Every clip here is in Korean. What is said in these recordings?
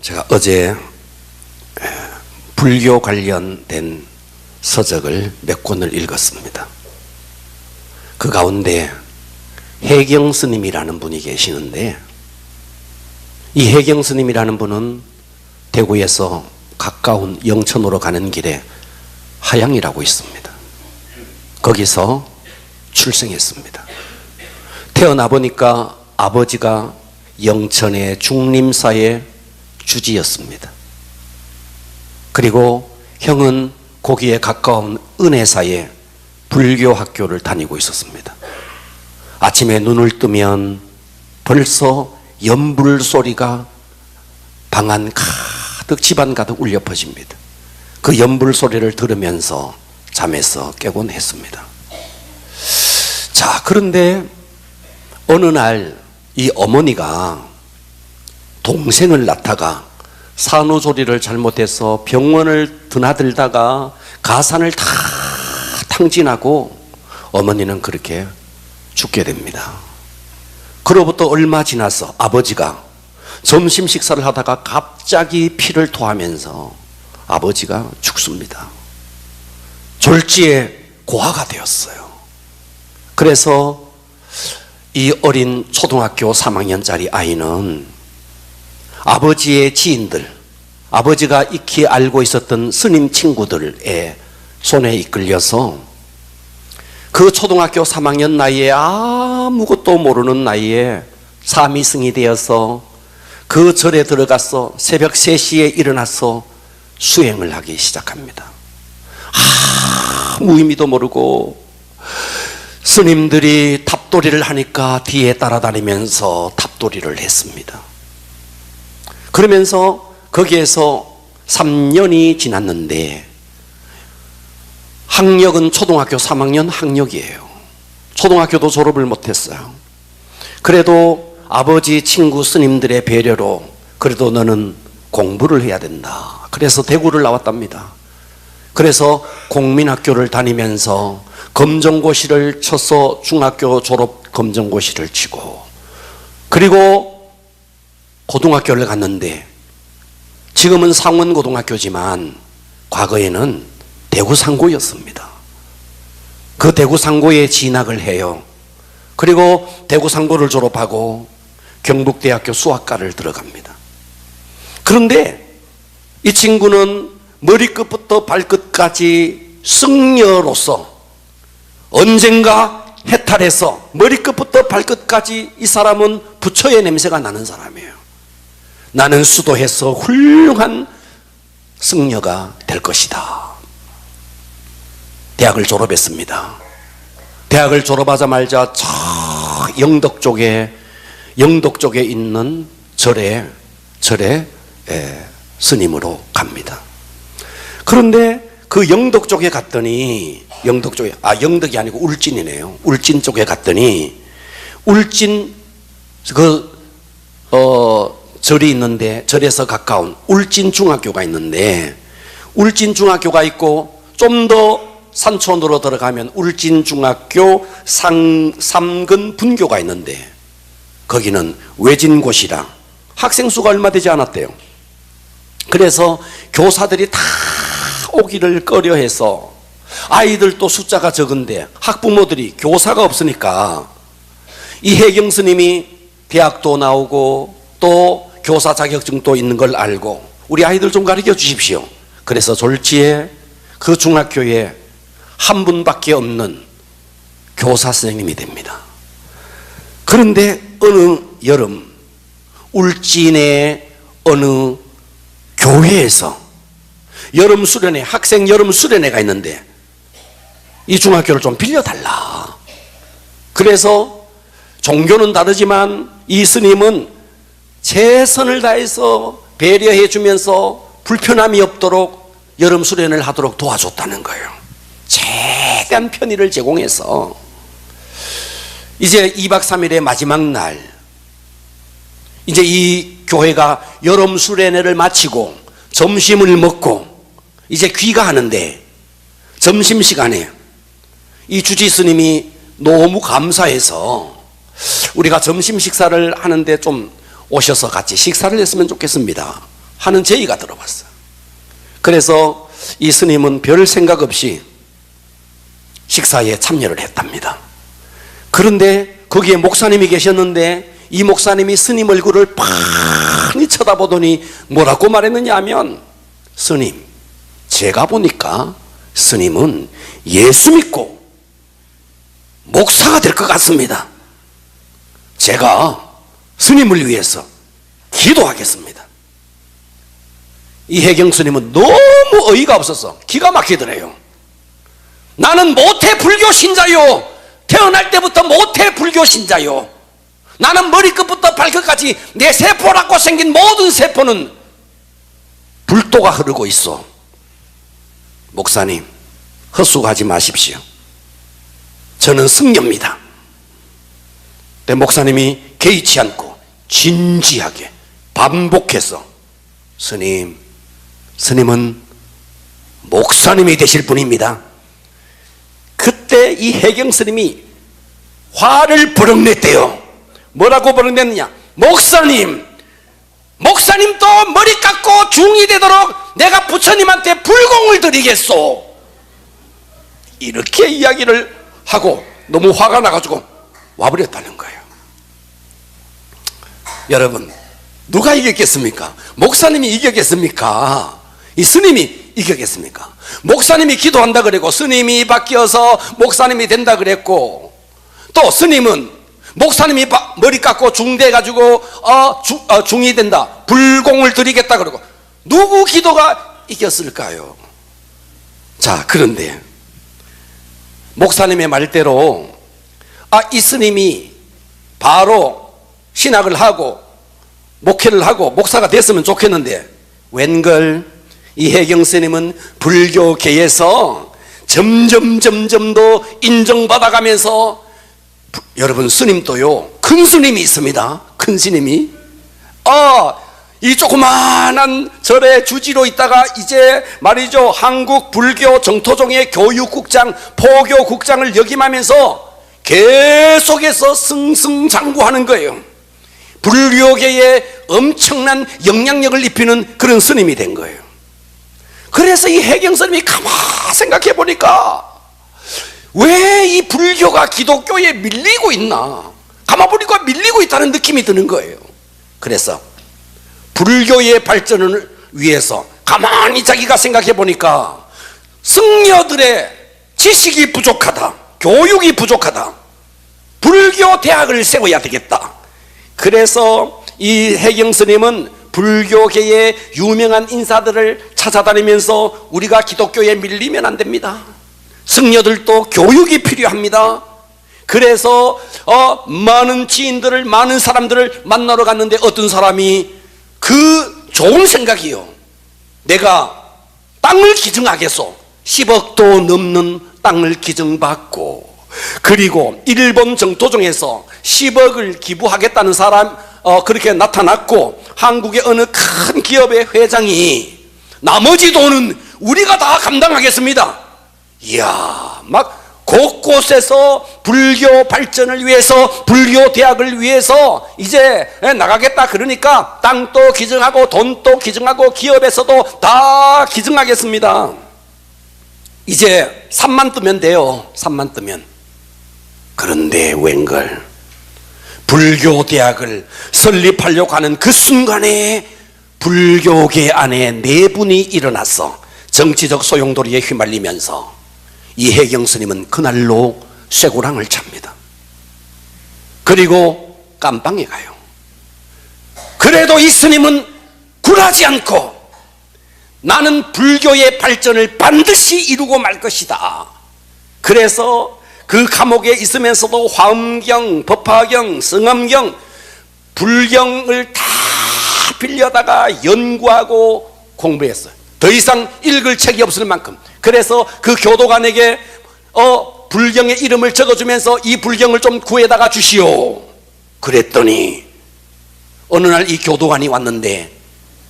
제가 어제 불교 관련된 서적을 몇 권을 읽었습니다. 그 가운데 해경 스님이라는 분이 계시는데, 이 해경 스님이라는 분은 대구에서 가까운 영천으로 가는 길에 하양이라고 있습니다. 거기서 출생했습니다. 태어나 보니까 아버지가 영천의 중림사의 주지였습니다. 그리고 형은 거기에 가까운 은혜사의 불교 학교를 다니고 있었습니다. 아침에 눈을 뜨면 벌써 연불 소리가 방안 가득, 집안 가득 울려 퍼집니다. 그 연불 소리를 들으면서 잠에서 깨곤 했습니다. 자, 그런데 어느 날 이 어머니가 동생을 낳다가 산후조리를 잘못해서 병원을 드나들다가 가산을 다 탕진하고 어머니는 그렇게 죽게 됩니다. 그로부터 얼마 지나서 아버지가 점심 식사를 하다가 갑자기 피를 토하면서 아버지가 죽습니다. 졸지에 고아가 되었어요. 그래서 이 어린 초등학교 3학년짜리 아이는 아버지의 지인들, 아버지가 익히 알고 있었던 스님 친구들의 손에 이끌려서 그 초등학교 3학년 나이에 아무것도 모르는 나이에 사미승이 되어서 그 절에 들어가서 새벽 3시에 일어나서 수행을 하기 시작합니다. 아무 의미도 모르고 스님들이 탑돌이를 하니까 뒤에 따라다니면서 탑돌이를 했습니다. 그러면서 거기에서 3년이 지났는데, 학력은 초등학교 3학년 학력이에요. 초등학교도 졸업을 못했어요. 그래도 아버지 친구 스님들의 배려로 그래도 너는 공부를 해야 된다. 그래서 대구를 나왔답니다. 그래서 공민학교를 다니면서 검정고시를 쳐서 중학교 졸업 검정고시를 치고, 그리고 고등학교를 갔는데, 지금은 상원고등학교지만 과거에는 대구상고였습니다. 그 대구상고에 진학을 해요. 그리고 대구상고를 졸업하고 경북대학교 수학과를 들어갑니다. 그런데 이 친구는 머리끝부터 발끝까지 승려로서 언젠가 해탈해서 머리끝부터 발끝까지 이 사람은 부처의 냄새가 나는 사람이에요. 나는 수도해서 훌륭한 승려가 될 것이다. 대학을 졸업했습니다. 대학을 졸업하자마자 저 영덕 쪽에 있는 절에 스님으로 갑니다. 그런데 그 영덕 쪽에 갔더니, 영덕이 아니고 울진이네요. 울진 쪽에 갔더니 울진 절이 있는데, 절에서 가까운 울진 중학교가 있는데, 울진 중학교가 있고 좀 더 산촌으로 들어가면 울진 중학교 삼근 분교가 있는데, 거기는 외진 곳이라 학생 수가 얼마 되지 않았대요. 그래서 교사들이 다 오기를 꺼려해서, 아이들도 숫자가 적은데 학부모들이 교사가 없으니까 이 해경 스님이 대학도 나오고 또 교사 자격증도 있는 걸 알고 우리 아이들 좀 가르쳐 주십시오. 그래서 졸지에 그 중학교에 한 분밖에 없는 교사 선생님이 됩니다. 그런데 어느 여름 울진의 어느 교회에서 여름 수련회, 학생 여름 수련회가 있는데 이 중학교를 좀 빌려달라. 그래서 종교는 다르지만 이 스님은 최선을 다해서 배려해 주면서 불편함이 없도록 여름 수련을 하도록 도와줬다는 거예요. 최대한 편의를 제공해서 이제 2박 3일의 마지막 날, 이제 이 교회가 여름 수련회를 마치고 점심을 먹고 이제 귀가하는데, 점심시간에 이 주지 스님이 너무 감사해서 우리가 점심 식사를 하는데 좀 오셔서 같이 식사를 했으면 좋겠습니다. 하는 제의가 들어왔어요. 그래서 이 스님은 별 생각 없이 식사에 참여를 했답니다. 그런데 거기에 목사님이 계셨는데 이 목사님이 스님 얼굴을 빤히 쳐다보더니 뭐라고 말했느냐 하면, 스님, 제가 보니까 스님은 예수 믿고 목사가 될 것 같습니다. 제가 스님을 위해서 기도하겠습니다. 이 해경 스님은 너무 어이가 없어서 기가 막히더래요. 나는 모태 불교 신자요. 태어날 때부터 모태 불교 신자요. 나는 머리끝부터 발끝까지 내 세포라고 생긴 모든 세포는 불도가 흐르고 있어. 목사님, 헛수고하지 마십시오. 저는 승려입니다. 내 목사님이 개의치 않고 진지하게 반복해서, 스님은 목사님이 되실 분입니다. 그때 이 해경 스님이 화를 버럭 냈대요. 뭐라고 버럭 냈느냐? 목사님도 머리 깎고 중이 되도록 내가 부처님한테 불공을 드리겠소. 이렇게 이야기를 하고 너무 화가 나가지고 와버렸다는 거예요. 여러분, 누가 이겼겠습니까? 목사님이 이겼겠습니까? 이 스님이 이겼겠습니까? 목사님이 기도한다 그랬고 스님이 바뀌어서 목사님이 된다 그랬고, 또 스님은 목사님이 머리 깎고 중돼 가지고 중이 된다, 불공을 드리겠다 그러고, 누구 기도가 이겼을까요? 자, 그런데 목사님의 말대로 이 스님이 바로 신학을 하고 목회를 하고 목사가 됐으면 좋겠는데, 웬걸 이 해경 스님은 불교계에서 점점 더 인정받아가면서, 여러분, 스님도요, 큰 스님이 있습니다. 큰 스님이 이 조그마한 절에 주지로 있다가 이제 말이죠, 한국 불교 정토종의 교육국장, 포교국장을 역임하면서 계속해서 승승장구하는 거예요. 불교계에 엄청난 영향력을 입히는 그런 스님이 된 거예요. 그래서 이 해경 스님이 가만히 생각해 보니까, 왜 이 불교가 기독교에 밀리고 있나, 가만히 보니까 밀리고 있다는 느낌이 드는 거예요. 그래서 불교의 발전을 위해서 가만히 자기가 생각해 보니까 승려들의 지식이 부족하다, 교육이 부족하다, 불교 대학을 세워야 되겠다. 그래서 이 해경 스님은 불교계의 유명한 인사들을 찾아다니면서, 우리가 기독교에 밀리면 안 됩니다. 승려들도 교육이 필요합니다. 그래서 많은 지인들을, 많은 사람들을 만나러 갔는데, 어떤 사람이 그 좋은 생각이요, 내가 땅을 기증하겠소. 10억도 넘는 땅을 기증받고, 그리고 일본 정토종에서 10억을 기부하겠다는 사람 그렇게 나타났고, 한국의 어느 큰 기업의 회장이 나머지 돈은 우리가 다 감당하겠습니다. 이야, 막 곳곳에서 불교 발전을 위해서, 불교 대학을 위해서 이제 나가겠다 그러니까 땅도 기증하고 돈도 기증하고 기업에서도 다 기증하겠습니다. 이제 3만 뜨면 돼요. 3만 뜨면. 그런데 웬걸, 불교 대학을 설립하려고 하는 그 순간에 불교계 안에 내분이 일어났어. 정치적 소용돌이에 휘말리면서 이 해경 스님은 그날로 쇠고랑을 찹니다. 그리고 깜빵에 가요. 그래도 이 스님은 굴하지 않고, 나는 불교의 발전을 반드시 이루고 말 것이다. 그래서 그 감옥에 있으면서도 화엄경, 법화경, 성엄경, 불경을 다 빌려다가 연구하고 공부했어요. 더 이상 읽을 책이 없을 만큼. 그래서 그 교도관에게 불경의 이름을 적어주면서 이 불경을 좀 구해다가 주시오. 그랬더니 어느 날 이 교도관이 왔는데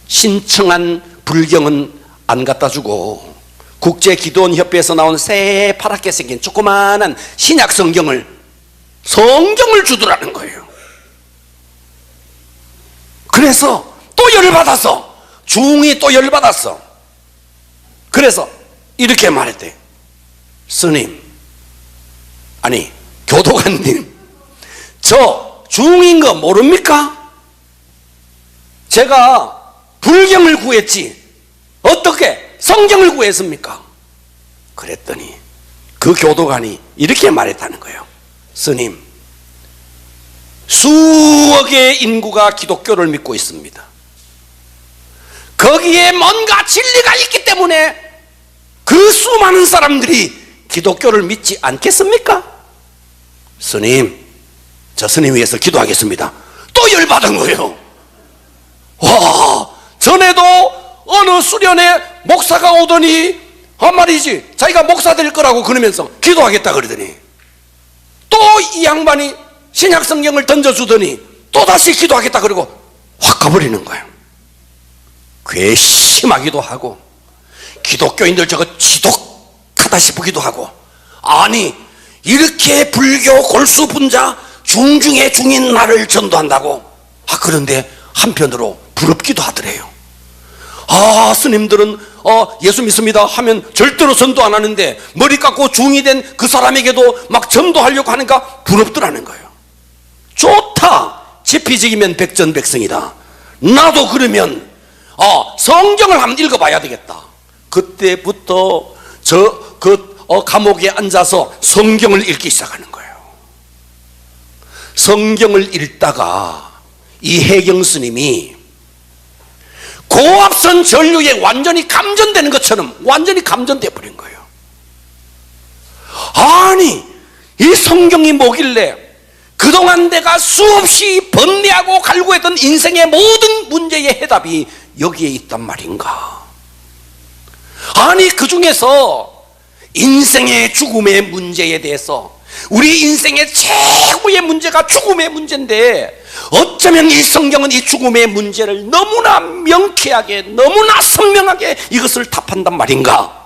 신청한 불경은 안 갖다 주고 국제기도원협회에서 나온 새파랗게 생긴 조그마한 신약 성경을 주더라는 거예요. 그래서 또 열을 받아서 중이 또 열받았어. 그래서 이렇게 말했대. 스님, 아니 교도관님, 저 중인 거 모릅니까? 제가 불경을 구했지 어떻게 성경을 구했습니까? 그랬더니 그 교도관이 이렇게 말했다는 거예요. 스님, 수억의 인구가 기독교를 믿고 있습니다. 거기에 뭔가 진리가 있기 때문에 그 수많은 사람들이 기독교를 믿지 않겠습니까? 스님, 저 스님 위해서 기도하겠습니다. 또 열받은 거예요. 와, 전에도 어느 수련회 목사가 오더니 한 말이지, 자기가 목사 될 거라고 그러면서 기도하겠다 그러더니 또 이 양반이 신약 성경을 던져주더니 또 다시 기도하겠다 그러고 확 가버리는 거예요. 괘씸하기도 하고 기독교인들 저거 지독하다 싶기도 하고, 아니 이렇게 불교 골수분자 중중의 중인 나를 전도한다고? 그런데 한편으로 부럽기도 하더래요. 스님들은 예수 믿습니다 하면 절대로 전도 안 하는데 머리 깎고 중이 된 그 사람에게도 막 전도하려고 하니까 부럽더라는 거예요. 좋다, 지피지기면 백전백승이다. 나도 그러면 성경을 한번 읽어봐야 되겠다. 그때부터 감옥에 앉아서 성경을 읽기 시작하는 거예요. 성경을 읽다가 이 해경 스님이 고압선 전류에 완전히 감전되는 것처럼 완전히 감전돼 버린 거예요. 아니, 이 성경이 뭐길래 그동안 내가 수없이 번뇌하고 갈구했던 인생의 모든 문제의 해답이 여기에 있단 말인가? 아니, 그 중에서 인생의 죽음의 문제에 대해서, 우리 인생의 최고의 문제가 죽음의 문제인데 어쩌면 이 성경은 이 죽음의 문제를 너무나 명쾌하게, 너무나 선명하게 이것을 답한단 말인가?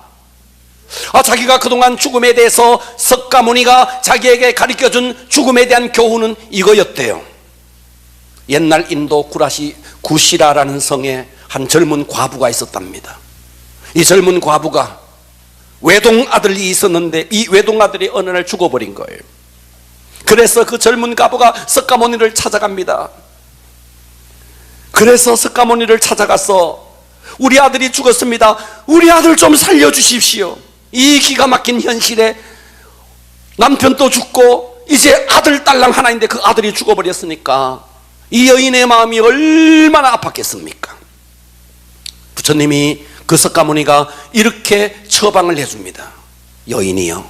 자기가 그동안 죽음에 대해서 석가모니가 자기에게 가르쳐준 죽음에 대한 교훈은 이거였대요. 옛날 인도 구시라라는 성에 한 젊은 과부가 있었답니다. 이 젊은 과부가 외동아들이 있었는데 이 외동아들이 어느 날 죽어버린 거예요. 그래서 그 젊은 과부가 석가모니를 찾아갑니다. 그래서 석가모니를 찾아가서 우리 아들이 죽었습니다. 우리 아들 좀 살려주십시오. 이 기가 막힌 현실에 남편도 죽고 이제 아들 딸랑 하나인데 그 아들이 죽어버렸으니까 이 여인의 마음이 얼마나 아팠겠습니까? 부처님이, 그 석가모니가 이렇게 처방을 해줍니다. 여인이요,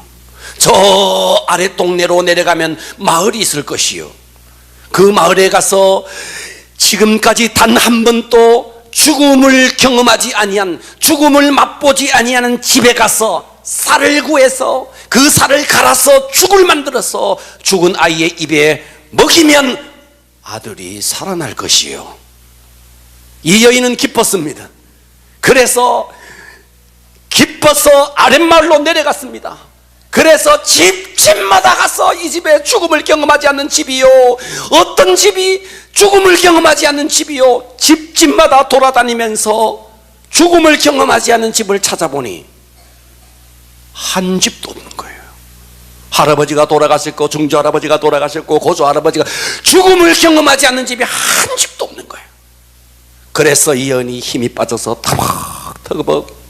저 아래 동네로 내려가면 마을이 있을 것이요, 그 마을에 가서 지금까지 단 한 번도 죽음을 경험하지 아니한, 죽음을 맛보지 아니하는 집에 가서 쌀을 구해서 그 쌀을 갈아서 죽을 만들어서 죽은 아이의 입에 먹이면 아들이 살아날 것이요. 이 여인은 기뻤습니다. 그래서 기뻐서 아랫마을로 내려갔습니다. 그래서 집마다 가서 이 집에 죽음을 경험하지 않는 집이요, 어떤 집이 죽음을 경험하지 않는 집이요, 집마다 돌아다니면서 죽음을 경험하지 않는 집을 찾아보니 한 집도 없는 거예요. 할아버지가 돌아가셨고 증조할아버지가 돌아가셨고 고조할아버지가, 죽음을 경험하지 않는 집이 한 집도 없는 거예요. 그래서 이 여인이 힘이 빠져서 터벅터벅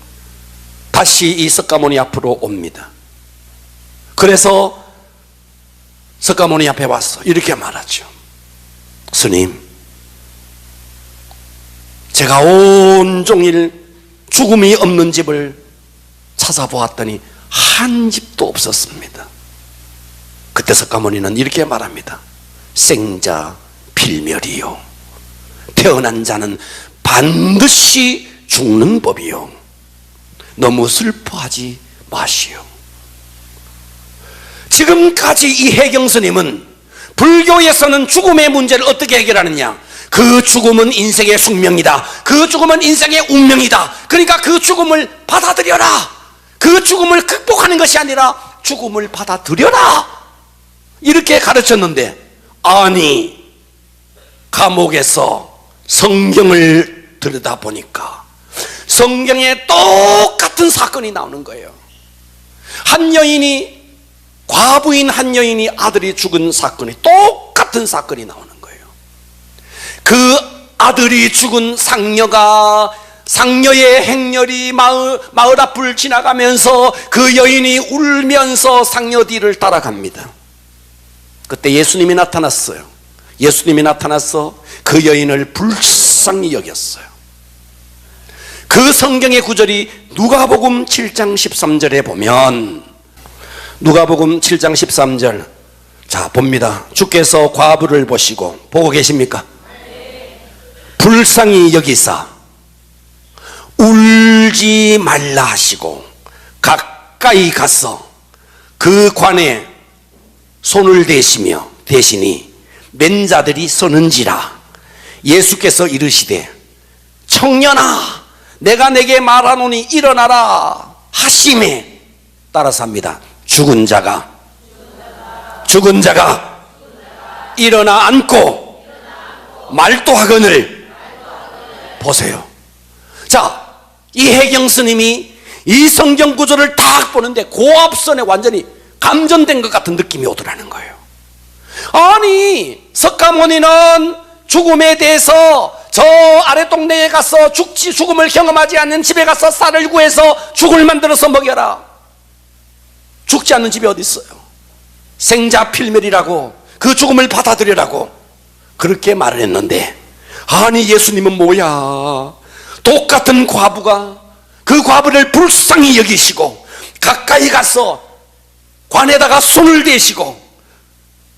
다시 이 석가모니 앞으로 옵니다. 그래서 석가모니 앞에 와서 이렇게 말하죠. 스님, 제가 온종일 죽음이 없는 집을 찾아보았더니 한 집도 없었습니다. 그때 석가모니는 이렇게 말합니다. 생자 필멸이요, 태어난 자는 반드시 죽는 법이요, 너무 슬퍼하지 마시오. 지금까지 이 해경 스님은 불교에서는 죽음의 문제를 어떻게 해결하느냐, 그 죽음은 인생의 숙명이다, 그 죽음은 인생의 운명이다, 그러니까 그 죽음을 받아들여라, 그 죽음을 극복하는 것이 아니라 죽음을 받아들여라, 이렇게 가르쳤는데, 아니 감옥에서 성경을 들여다보니까 성경에 똑같은 사건이 나오는 거예요. 한 여인이, 과부인 한 여인이 아들이 죽은 사건이, 똑같은 사건이 나오는 거예요. 그 아들이 죽은 상녀의 행렬이 마을 앞을 지나가면서 그 여인이 울면서 상녀 뒤를 따라갑니다. 그때 예수님이 나타났어요. 예수님이 나타나서 그 여인을 불쌍히 여겼어요. 그 성경의 구절이 누가복음 7장 13절에 보면, 누가복음 7장 13절, 자 봅니다. 주께서 과부를 보고 계십니까? 불쌍히 여기사 울지 말라 하시고 가까이 가서 그 관에 손을 대시니 맨자들이 서는지라. 예수께서 이르시되 청년아 내가 내게 말하노니 일어나라 하심에, 따라서 합니다. 죽은 자가 일어나 앉고 말도하거늘 보세요. 자, 이 해경 스님이 이 성경 구절을 딱 보는데 고압선에 완전히 감전된 것 같은 느낌이 오더라는 거예요. 아니, 석가모니는 죽음에 대해서 저 아래 동네에 가서 죽음을 경험하지 않는 집에 가서 쌀을 구해서 죽을 만들어서 먹여라. 죽지 않는 집이 어디 있어요? 생자필멸이라고, 그 죽음을 받아들여라고 그렇게 말을 했는데, 아니 예수님은 뭐야? 똑같은 과부가 그 과부를 불쌍히 여기시고 가까이 가서 관에다가 손을 대시고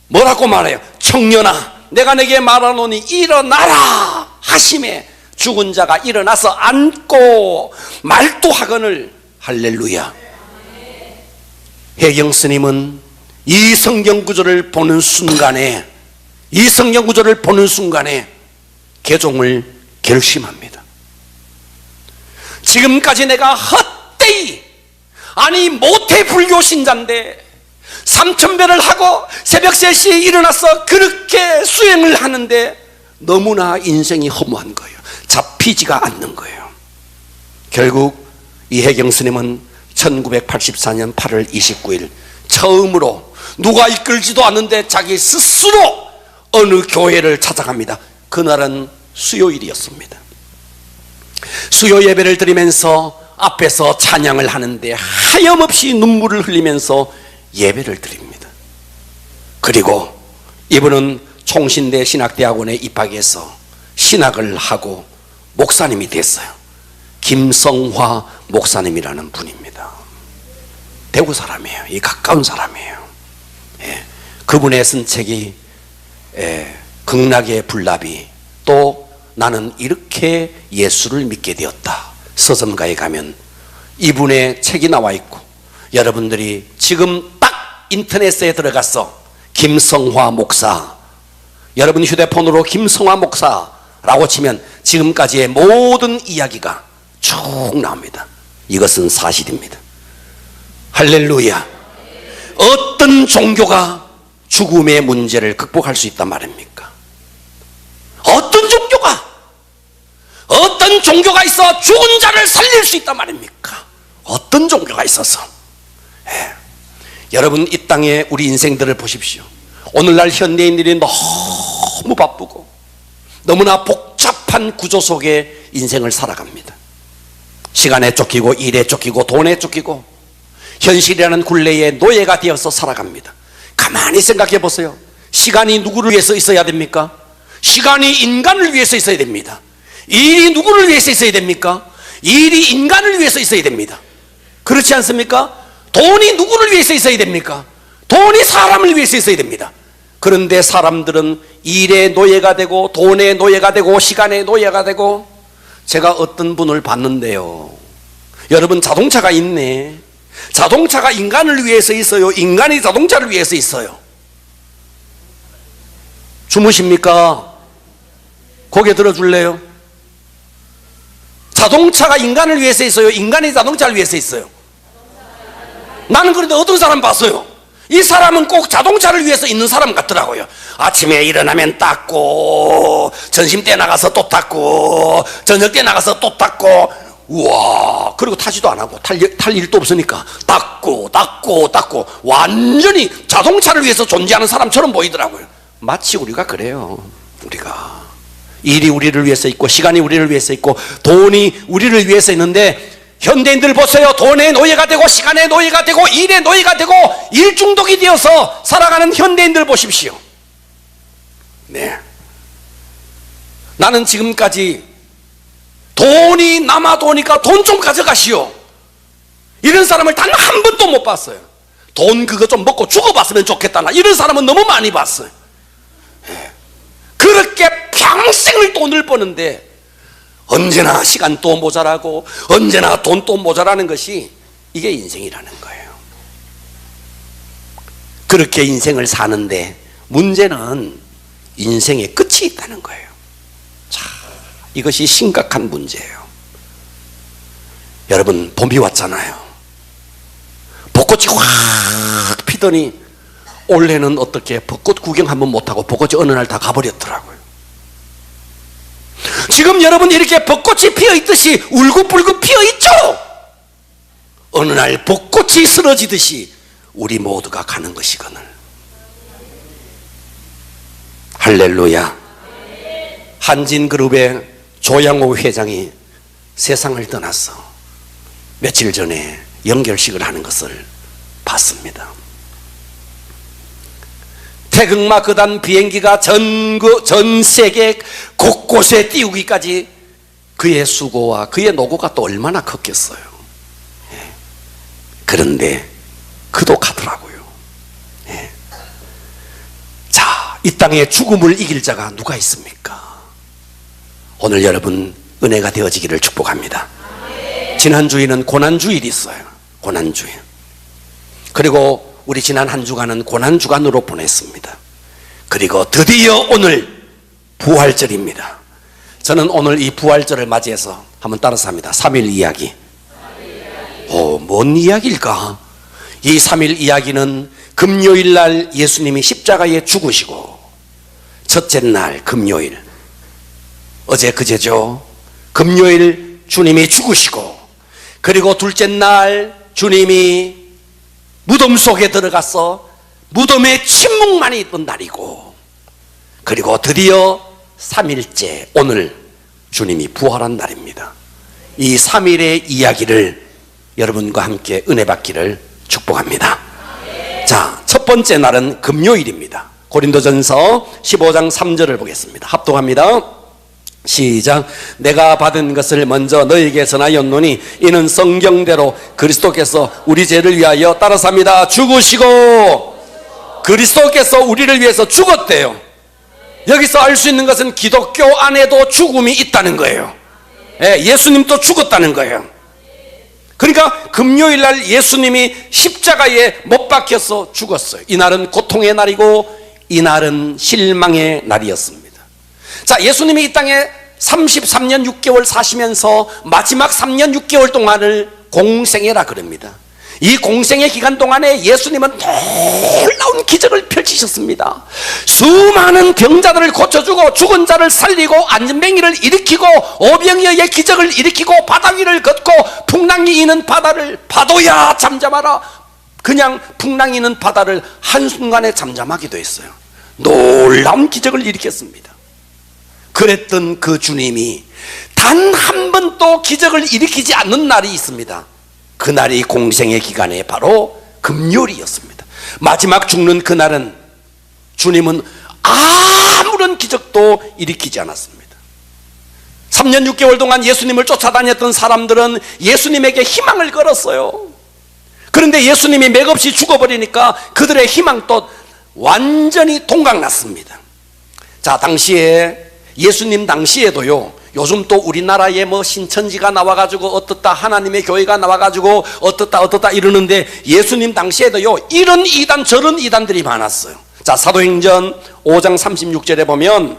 뭐라고 말해요? 청년아 내가 내게 말하노니 일어나라 하심에 죽은 자가 일어나서 앉고 말도하거늘. 할렐루야. 해경 스님은 이 성경 구절을 보는 순간에, 개종을 결심합니다. 지금까지 내가 헛되이, 아니 모태 불교 신자인데 3000배를 하고 새벽 3시에 일어나서 그렇게 수행을 하는데 너무나 인생이 허무한 거예요. 잡히지가 않는 거예요. 결국 이 해경 스님은 1984년 8월 29일 처음으로 누가 이끌지도 않는데 자기 스스로 어느 교회를 찾아갑니다. 그날은 수요일이었습니다. 수요 예배를 드리면서 앞에서 찬양을 하는데 하염없이 눈물을 흘리면서 예배를 드립니다. 그리고 이분은 총신대 신학대학원에 입학해서 신학을 하고 목사님이 됐어요. 김성화 목사님이라는 분입니다. 대구 사람이에요. 이 가까운 사람이에요. 예. 그분의 쓴 책이 극락의 불나비, 또 나는 이렇게 예수를 믿게 되었다. 서점가에 가면 이분의 책이 나와 있고, 여러분들이 지금 딱 인터넷에 들어가서 김성화 목사, 여러분 휴대폰으로 김성화 목사라고 치면 지금까지의 모든 이야기가 쭉 나옵니다. 이것은 사실입니다. 할렐루야. 어떤 종교가 죽음의 문제를 극복할 수 있단 말입니까? 어떤 종교가 있어 죽은 자를 살릴 수 있단 말입니까? 어떤 종교가 있어서. 여러분 이 땅에 우리 인생들을 보십시오. 오늘날 현대인들이 너무 바쁘고 너무나 복잡한 구조 속에 인생을 살아갑니다. 시간에 쫓기고 일에 쫓기고 돈에 쫓기고 현실이라는 굴레에 노예가 되어서 살아갑니다. 가만히 생각해 보세요. 시간이 누구를 위해서 있어야 됩니까? 시간이 인간을 위해서 있어야 됩니다. 일이 누구를 위해서 있어야 됩니까? 일이 인간을 위해서 있어야 됩니다. 그렇지 않습니까? 돈이 누구를 위해서 있어야 됩니까? 돈이 사람을 위해서 있어야 됩니다. 그런데 사람들은 일의 노예가 되고 돈의 노예가 되고 시간의 노예가 되고. 제가 어떤 분을 봤는데요, 여러분 자동차가 있네. 자동차가 인간을 위해서 있어요? 인간이 자동차를 위해서 있어요? 주무십니까? 고개 들어줄래요? 자동차가 인간을 위해서 있어요? 인간이 자동차를 위해서 있어요? 나는 그런데 어떤 사람 봤어요. 이 사람은 꼭 자동차를 위해서 있는 사람 같더라고요. 아침에 일어나면 닦고, 점심때 나가서 또 닦고, 저녁때 나가서 또 닦고, 우와, 그리고 타지도 안 하고 탈 일도 없으니까 닦고 완전히 자동차를 위해서 존재하는 사람처럼 보이더라고요. 마치 우리가 그래요. 우리가 일이 우리를 위해서 있고, 시간이 우리를 위해서 있고, 돈이 우리를 위해서 있는데, 현대인들 보세요. 돈의 노예가 되고, 시간의 노예가 되고, 일의 노예가 되고, 일 중독이 되어서 살아가는 현대인들 보십시오. 네, 나는 지금까지 돈이 남아도 오니까 돈 좀 가져가시오, 이런 사람을 단 한 번도 못 봤어요. 돈 그거 좀 먹고 죽어봤으면 좋겠다, 나 이런 사람은 너무 많이 봤어요. 그렇게 평생을 돈을 버는데 언제나 시간도 모자라고 언제나 돈도 모자라는 것이, 이게 인생이라는 거예요. 그렇게 인생을 사는데 문제는 인생의 끝이 있다는 거예요. 자, 이것이 심각한 문제예요. 여러분, 봄이 왔잖아요. 벚꽃이 확 피더니 올해는 어떻게 벚꽃 구경 한번 못하고 벚꽃이 어느 날 다 가버렸더라고요. 지금 여러분 이렇게 벚꽃이 피어있듯이 울긋불긋 피어있죠? 어느 날 벚꽃이 쓰러지듯이 우리 모두가 가는 것이거늘. 할렐루야. 한진그룹의 조양호 회장이 세상을 떠나서 며칠 전에 연결식을 하는 것을 봤습니다. 태극마크단 비행기가 전 세계 곳곳에 띄우기까지 그의 수고와 그의 노고가 또 얼마나 컸겠어요. 그런데 그도 가더라고요. 자, 이 땅에 죽음을 이길 자가 누가 있습니까? 오늘 여러분 은혜가 되어지기를 축복합니다. 지난주에는 고난주일이 있어요. 고난주일. 그리고 우리 지난 한 주간은 고난주간으로 보냈습니다. 그리고 드디어 오늘 부활절입니다. 저는 오늘 이 부활절을 맞이해서 한번 따라서 합니다. 3일 이야기. 뭔 이야기일까? 이 3일 이야기는 금요일 날 예수님이 십자가에 죽으시고, 첫째 날 금요일, 어제 그제죠. 금요일 주님이 죽으시고, 그리고 둘째 날 주님이 무덤 속에 들어가서 무덤에 침묵만이 있던 날이고, 그리고 드디어 3일째 오늘 주님이 부활한 날입니다. 이 3일의 이야기를 여러분과 함께 은혜 받기를 축복합니다. 자, 첫 번째 날은 금요일입니다. 고린도전서 15장 3절을 보겠습니다. 합독합니다. 시작. 내가 받은 것을 먼저 너에게 전하였노니 이는 성경대로 그리스도께서 우리 죄를 위하여 따라서 합니다. 죽으시고, 그리스도께서 우리를 위해서 죽었대요. 여기서 알 수 있는 것은 기독교 안에도 죽음이 있다는 거예요. 예수님도 죽었다는 거예요. 그러니까 금요일 날 예수님이 십자가에 못 박혀서 죽었어요. 이날은 고통의 날이고 이날은 실망의 날이었습니다. 자, 예수님이 이 땅에 33년 6개월 사시면서 마지막 3년 6개월 동안을 공생애라 그럽니다. 이 공생의 기간 동안에 예수님은 놀라운 기적을 펼치셨습니다. 수많은 병자들을 고쳐주고, 죽은 자를 살리고, 안전뱅이를 일으키고, 오병이어의 기적을 일으키고, 바다 위를 걷고, 풍랑이 이는 바다를, 파도야 잠잠하라, 그냥 풍랑이 이는 바다를 한순간에 잠잠하기도 했어요. 놀라운 기적을 일으켰습니다. 그랬던 그 주님이 단 한 번도 기적을 일으키지 않는 날이 있습니다. 그날이 공생의 기간에 바로 금요일이었습니다. 마지막 죽는 그날은 주님은 아무런 기적도 일으키지 않았습니다. 3년 6개월 동안 예수님을 쫓아다녔던 사람들은 예수님에게 희망을 걸었어요. 그런데 예수님이 맥없이 죽어버리니까 그들의 희망도 완전히 동강났습니다. 자, 당시에 예수님 당시에도요, 요즘 또 우리나라에 뭐 신천지가 나와가지고 어떻다, 하나님의 교회가 나와가지고 어떻다 이러는데, 예수님 당시에도요 이런 이단 저런 이단들이 많았어요. 자, 사도행전 5장 36절에 보면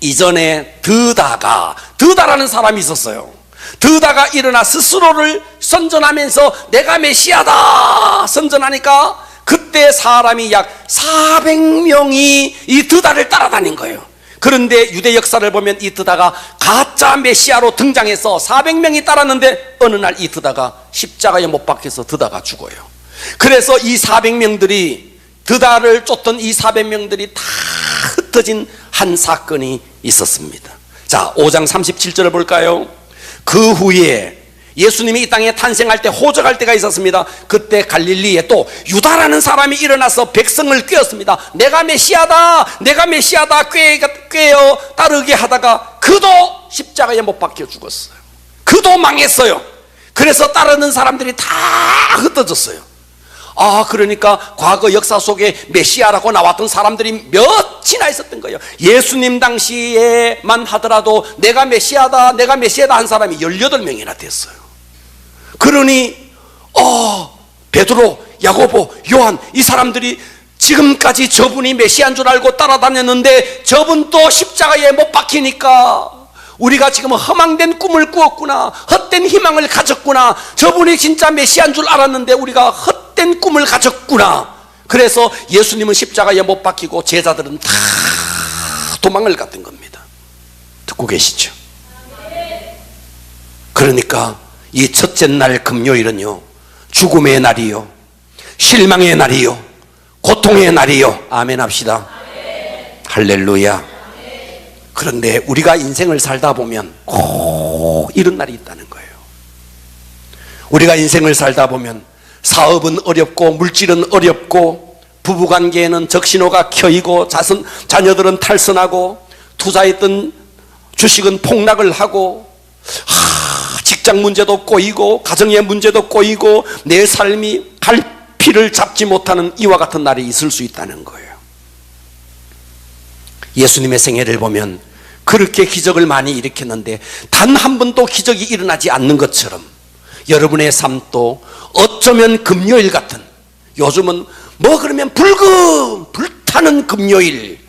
이전에 드다라는 사람이 있었어요. 드다가 일어나 스스로를 선전하면서 내가 메시아다 선전하니까, 그때 그때 사람이 약 400명이 이 드다를 따라다닌 거예요. 그런데 유대 역사를 보면 이 드다가 가짜 메시아로 등장해서 400명이 따랐는데 어느 날 이 드다가 십자가에 못 박혀서 드다가 죽어요. 그래서 이 400명들이, 드다를 쫓던 이 400명들이 다 흩어진 한 사건이 있었습니다. 자, 5장 37절을 볼까요? 그 후에 예수님이 이 땅에 탄생할 때 호적할 때가 있었습니다. 그때 갈릴리에 또 유다라는 사람이 일어나서 백성을 꾀었습니다. 내가 메시아다, 내가 메시아다 꾀어 따르게 하다가 그도 십자가에 못 박혀 죽었어요. 그도 망했어요. 그래서 따르는 사람들이 다 흩어졌어요. 그러니까 과거 역사 속에 메시아라고 나왔던 사람들이 몇이나 있었던 거예요. 예수님 당시에만 하더라도 내가 메시아다, 내가 메시아다 한 사람이 18명이나 됐어요. 그러니 베드로, 야고보, 요한, 이 사람들이 지금까지 저분이 메시아인 줄 알고 따라다녔는데 저분 또 십자가에 못 박히니까 우리가 지금 허망된 꿈을 꾸었구나, 헛된 희망을 가졌구나, 저분이 진짜 메시아인 줄 알았는데 우리가 헛된 꿈을 가졌구나. 그래서 예수님은 십자가에 못 박히고 제자들은 다 도망을 갔던 겁니다. 듣고 계시죠? 그러니까 이 첫째 날 금요일은요, 죽음의 날이요, 실망의 날이요, 고통의 날이요. 아멘 합시다. 할렐루야. 그런데 우리가 인생을 살다 보면 꼭 이런 날이 있다는 거예요. 우리가 인생을 살다 보면 사업은 어렵고 물질은 어렵고 부부관계에는 적신호가 켜이고 자녀들은 탈선하고 투자했던 주식은 폭락을 하고 직장 문제도 꼬이고 가정의 문제도 꼬이고 내 삶이 갈피를 잡지 못하는 이와 같은 날이 있을 수 있다는 거예요. 예수님의 생애를 보면 그렇게 기적을 많이 일으켰는데 단 한 번도 기적이 일어나지 않는 것처럼 여러분의 삶도 어쩌면 금요일 같은, 요즘은 뭐 그러면 불타는 금요일,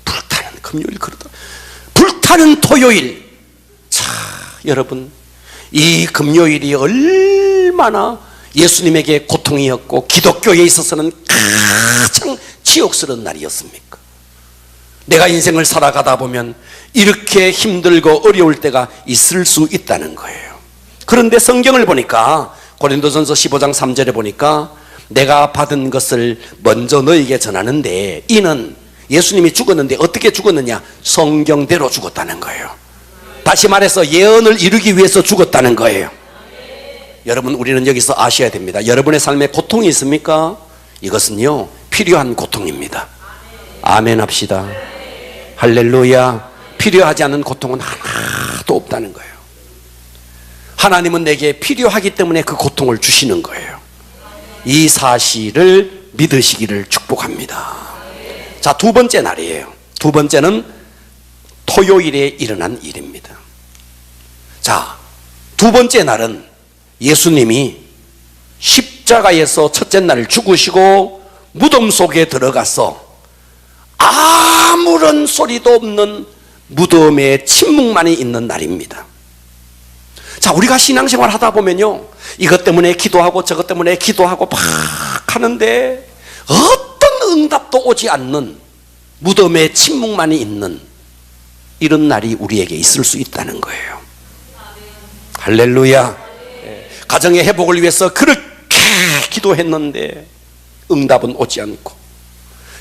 그러다 불타는 토요일. 자, 여러분, 이 금요일이 얼마나 예수님에게 고통이었고 기독교에 있어서는 가장 치욕스러운 날이었습니까? 내가 인생을 살아가다 보면 이렇게 힘들고 어려울 때가 있을 수 있다는 거예요. 그런데 성경을 보니까 고린도전서 15장 3절에 보니까 내가 받은 것을 먼저 너에게 전하는데 이는 예수님이 죽었는데 어떻게 죽었느냐? 성경대로 죽었다는 거예요. 다시 말해서 예언을 이루기 위해서 죽었다는 거예요. 여러분, 우리는 여기서 아셔야 됩니다. 여러분의 삶에 고통이 있습니까? 이것은요, 필요한 고통입니다. 아멘 합시다. 할렐루야. 필요하지 않은 고통은 하나도 없다는 거예요. 하나님은 내게 필요하기 때문에 그 고통을 주시는 거예요. 이 사실을 믿으시기를 축복합니다. 자, 두 번째 날이에요. 두 번째는 토요일에 일어난 일입니다. 자, 두 번째 날은 예수님이 십자가에서 첫째 날 죽으시고 무덤 속에 들어가서 아무런 소리도 없는 무덤에 침묵만이 있는 날입니다. 자, 우리가 신앙생활 하다 보면요, 이것 때문에 기도하고 저것 때문에 기도하고 막 하는데 어떤 응답도 오지 않는 무덤에 침묵만이 있는 이런 날이 우리에게 있을 수 있다는 거예요. 할렐루야. 가정의 회복을 위해서 그렇게 기도했는데 응답은 오지 않고,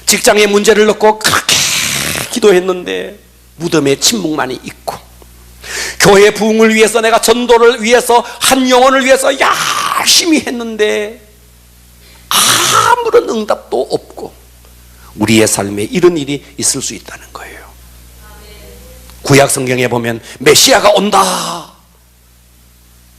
직장의 문제를 놓고 그렇게 기도했는데 무덤에 침묵만이 있고, 교회 부흥을 위해서 내가 전도를 위해서 한 영혼을 위해서 열심히 했는데 아무런 응답도 없고, 우리의 삶에 이런 일이 있을 수 있다는 거예요. 구약 성경에 보면 메시아가 온다,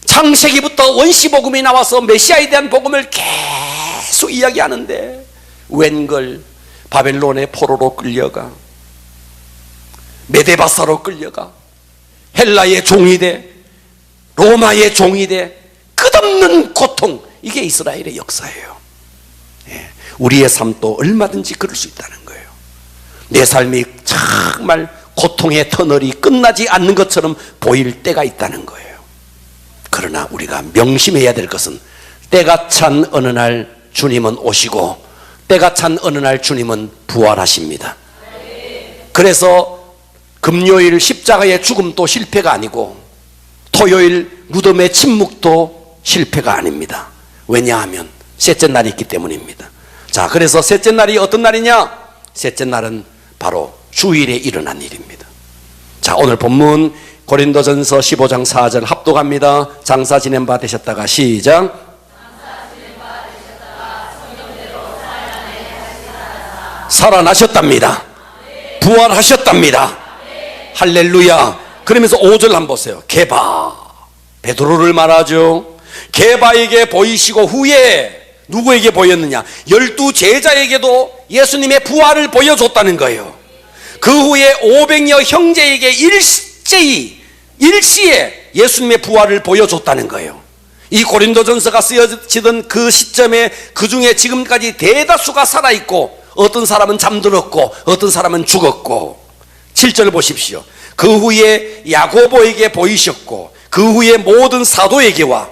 창세기부터 원시복음이 나와서 메시아에 대한 복음을 계속 이야기하는데 웬걸 바벨론의 포로로 끌려가, 메데바사로 끌려가, 헬라의 종이 돼, 로마의 종이 돼, 끝없는 고통. 이게 이스라엘의 역사예요. 우리의 삶도 얼마든지 그럴 수 있다는 거예요. 내 삶이 정말 고통의 터널이 끝나지 않는 것처럼 보일 때가 있다는 거예요. 그러나 우리가 명심해야 될 것은 때가 찬 어느 날 주님은 오시고 때가 찬 어느 날 주님은 부활하십니다. 그래서 금요일 십자가의 죽음도 실패가 아니고 토요일 무덤의 침묵도 실패가 아닙니다. 왜냐하면 셋째 날이 있기 때문입니다. 자, 그래서 셋째 날이 어떤 날이냐? 셋째 날은 바로 주일에 일어난 일입니다. 자, 오늘 본문 고린도전서 15장 4절 합독합니다. 장사 지낸 바 되셨다가 시작. 살아나셨답니다. 부활하셨답니다. 할렐루야. 그러면서 5절 한번 보세요. 게바, 베드로를 말하죠. 게바에게 보이시고 후에 누구에게 보였느냐? 12 제자에게도 예수님의 부활을 보여줬다는 거예요. 그 후에 500여 형제에게 일시에 예수님의 부활을 보여줬다는 거예요. 이 고린도전서가 쓰여지던 그 시점에 그 중에 지금까지 대다수가 살아있고 어떤 사람은 잠들었고 어떤 사람은 죽었고. 7절 보십시오. 그 후에 야고보에게 보이셨고 그 후에 모든 사도에게와.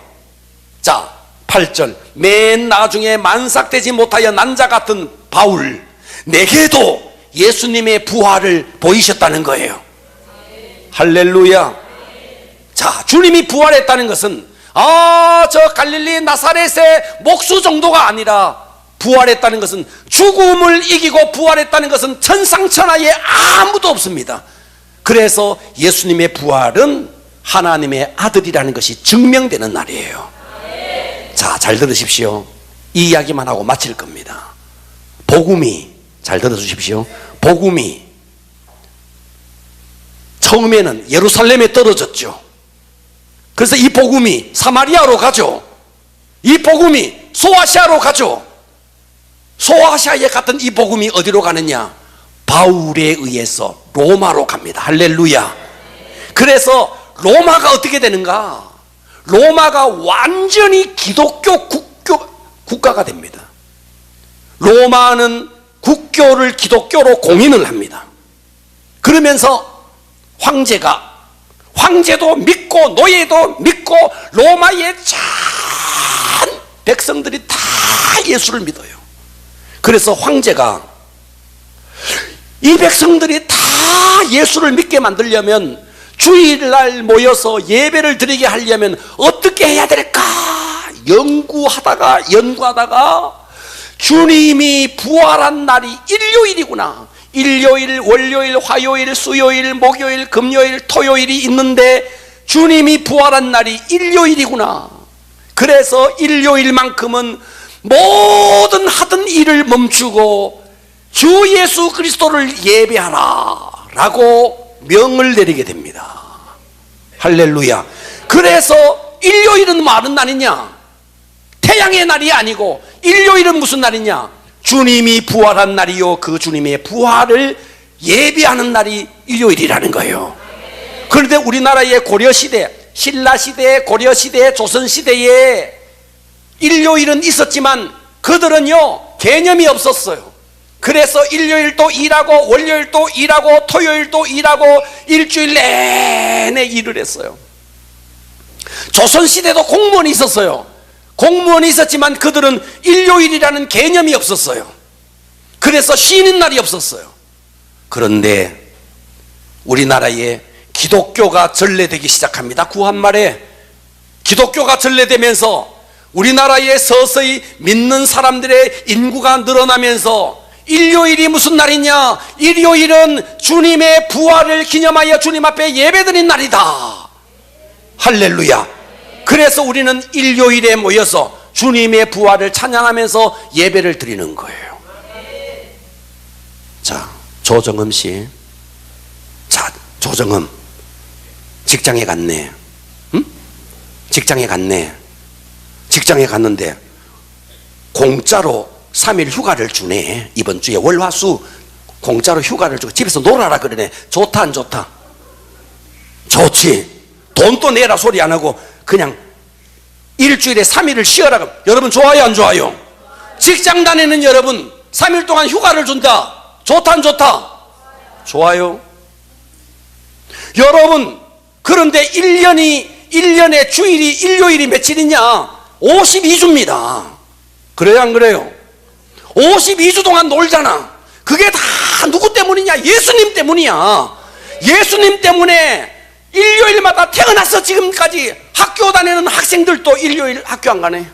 자, 8절 맨 나중에 만삭되지 못하여 난자 같은 바울 내게도 예수님의 부활을 보이셨다는 거예요. 할렐루야. 자, 주님이 부활했다는 것은 저 갈릴리 나사렛의 목수 정도가 아니라 부활했다는 것은, 죽음을 이기고 부활했다는 것은 천상천하에 아무도 없습니다. 그래서 예수님의 부활은 하나님의 아들이라는 것이 증명되는 날이에요. 자, 잘 들으십시오. 이 이야기만 하고 마칠 겁니다. 복음이, 잘 들어주십시오. 복음이 처음에는 예루살렘에 떨어졌죠. 그래서 이 복음이 사마리아로 가죠. 이 복음이 소아시아로 가죠. 소아시아에 갔던 이 복음이 어디로 가느냐? 바울에 의해서 로마로 갑니다. 할렐루야. 그래서 로마가 어떻게 되는가? 로마가 완전히 기독교 국가가 됩니다. 로마는 국교를 기독교로 공인을 합니다. 그러면서 황제도 믿고 노예도 믿고 로마의 전 백성들이 다 예수를 믿어요. 그래서 황제가 이 백성들이 다 예수를 믿게 만들려면, 주일날 모여서 예배를 드리게 하려면 어떻게 해야 될까 연구하다가 주님이 부활한 날이 일요일이구나. 일요일, 월요일, 화요일, 수요일, 목요일, 금요일, 토요일이 있는데 주님이 부활한 날이 일요일이구나. 그래서 일요일만큼은 모든 하던 일을 멈추고 주 예수 그리스도를 예배하라 라고 명을 내리게 됩니다. 할렐루야. 그래서 일요일은 많은 날이냐? 태양의 날이 아니고 일요일은 무슨 날이냐? 주님이 부활한 날이요, 그 주님의 부활을 예배하는 날이 일요일이라는 거예요. 그런데 우리나라의 고려시대, 신라시대, 고려시대, 조선시대에 일요일은 있었지만 그들은요 개념이 없었어요. 그래서 일요일도 일하고 월요일도 일하고 토요일도 일하고 일주일 내내 일을 했어요. 조선시대도 공무원이 있었어요. 공무원이 있었지만 그들은 일요일이라는 개념이 없었어요. 그래서 쉬는 날이 없었어요. 그런데 우리나라에 기독교가 전래되기 시작합니다. 구한말에 기독교가 전래되면서 우리나라에 서서히 믿는 사람들의 인구가 늘어나면서 일요일이 무슨 날이냐? 일요일은 주님의 부활을 기념하여 주님 앞에 예배드린 날이다. 할렐루야. 그래서 우리는 일요일에 모여서 주님의 부활을 찬양하면서 예배를 드리는 거예요. 자, 조정음 씨. 자, 조정음. 직장에 갔네. 응? 직장에 갔네. 직장에 갔는데 공짜로 3일 휴가를 주네. 이번 주에 월화수 공짜로 휴가를 주고 집에서 놀아라 그러네. 좋다 안 좋다? 좋지. 돈 또 내라 소리 안 하고 그냥 일주일에 3일을 쉬어라. 여러분 좋아요 안 좋아요? 직장 다니는 여러분 3일 동안 휴가를 준다. 좋다 안 좋다? 좋아요. 여러분 그런데 1년에 주일이 일요일이 며칠이냐? 52주입니다. 그래요 안 그래요? 52주 동안 놀잖아. 그게 다 누구 때문이냐? 예수님 때문이야. 예수님 때문에 일요일마다 태어나서 지금까지 학교 다니는 학생들도 일요일 학교 안 가네.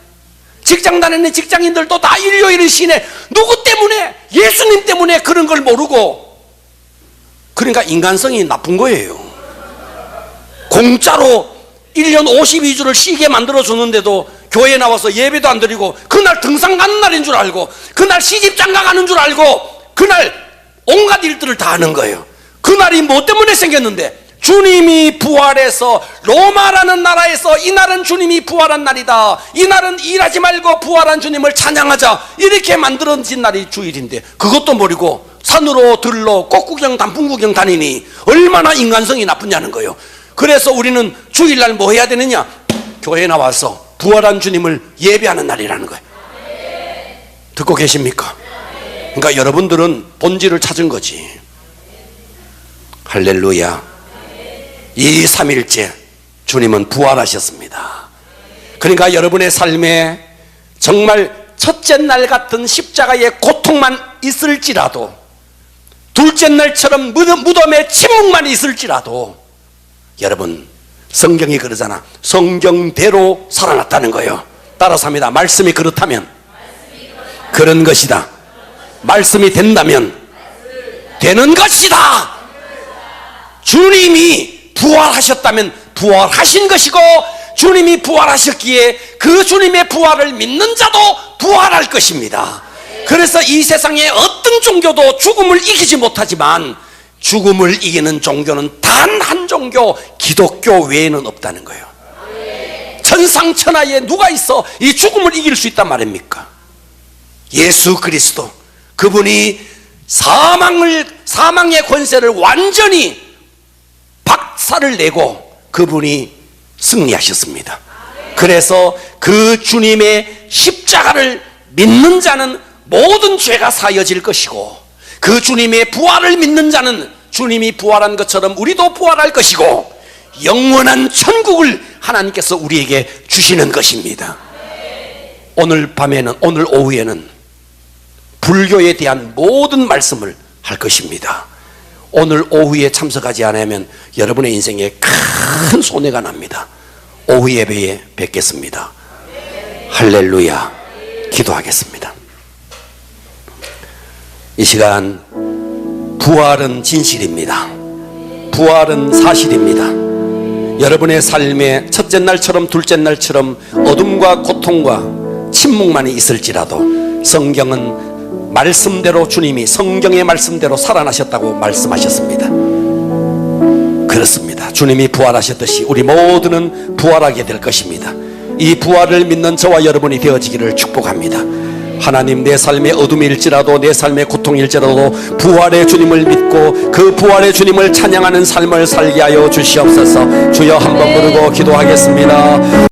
직장 다니는 직장인들도 다 일요일을 쉬네. 누구 때문에? 예수님 때문에 그런 걸 모르고. 그러니까 인간성이 나쁜 거예요. 공짜로 1년 52주를 쉬게 만들어주는데도 교회에 나와서 예배도 안 드리고, 그날 등산 가는 날인 줄 알고, 그날 시집장가 가는 줄 알고, 그날 온갖 일들을 다 하는 거예요. 그날이 뭐 때문에 생겼는데? 주님이 부활해서 로마라는 나라에서 이날은 주님이 부활한 날이다, 이날은 일하지 말고 부활한 주님을 찬양하자, 이렇게 만들어진 날이 주일인데 그것도 모르고 산으로 들러 꽃구경 단풍구경 다니니 얼마나 인간성이 나쁘냐는 거예요. 그래서 우리는 주일날 뭐 해야 되느냐? 교회에 나와서 부활한 주님을 예배하는 날이라는 거예요. 듣고 계십니까? 그러니까 여러분들은 본질을 찾은 거지. 할렐루야. 이 3일째 주님은 부활하셨습니다. 그러니까 여러분의 삶에 정말 첫째 날 같은 십자가의 고통만 있을지라도, 둘째 날처럼 무덤의 침묵만 있을지라도, 여러분 성경이 그러잖아. 성경대로 살아났다는 거예요. 따라서 합니다. 말씀이 그렇다면 그런 것이다. 말씀이 된다면 되는 것이다. 주님이 부활하셨다면 부활하신 것이고, 주님이 부활하셨기에 그 주님의 부활을 믿는 자도 부활할 것입니다. 그래서 이 세상에 어떤 종교도 죽음을 이기지 못하지만 죽음을 이기는 종교는 단 한 종교, 기독교 외에는 없다는 거예요. 천상천하에 누가 있어 이 죽음을 이길 수 있단 말입니까? 예수 그리스도, 그분이 사망의 권세를 완전히 박살을 내고 그분이 승리하셨습니다. 그래서 그 주님의 십자가를 믿는 자는 모든 죄가 사여질 것이고, 그 주님의 부활을 믿는 자는 주님이 부활한 것처럼 우리도 부활할 것이고, 영원한 천국을 하나님께서 우리에게 주시는 것입니다. 오늘 밤에는, 오늘 오후에는 불교에 대한 모든 말씀을 할 것입니다. 오늘 오후에 참석하지 않으면 여러분의 인생에 큰 손해가 납니다. 오후 예배에 뵙겠습니다. 할렐루야. 기도하겠습니다. 이 시간 부활은 진실입니다. 부활은 사실입니다. 여러분의 삶에 첫째 날처럼 둘째 날처럼 어둠과 고통과 침묵만이 있을지라도 성경은 말씀대로, 주님이 성경의 말씀대로 살아나셨다고 말씀하셨습니다. 그렇습니다. 주님이 부활하셨듯이 우리 모두는 부활하게 될 것입니다. 이 부활을 믿는 저와 여러분이 되어지기를 축복합니다. 하나님, 내 삶의 어둠일지라도, 내 삶의 고통일지라도 부활의 주님을 믿고 그 부활의 주님을 찬양하는 삶을 살게 하여 주시옵소서. 주여, 한번 부르고 기도하겠습니다.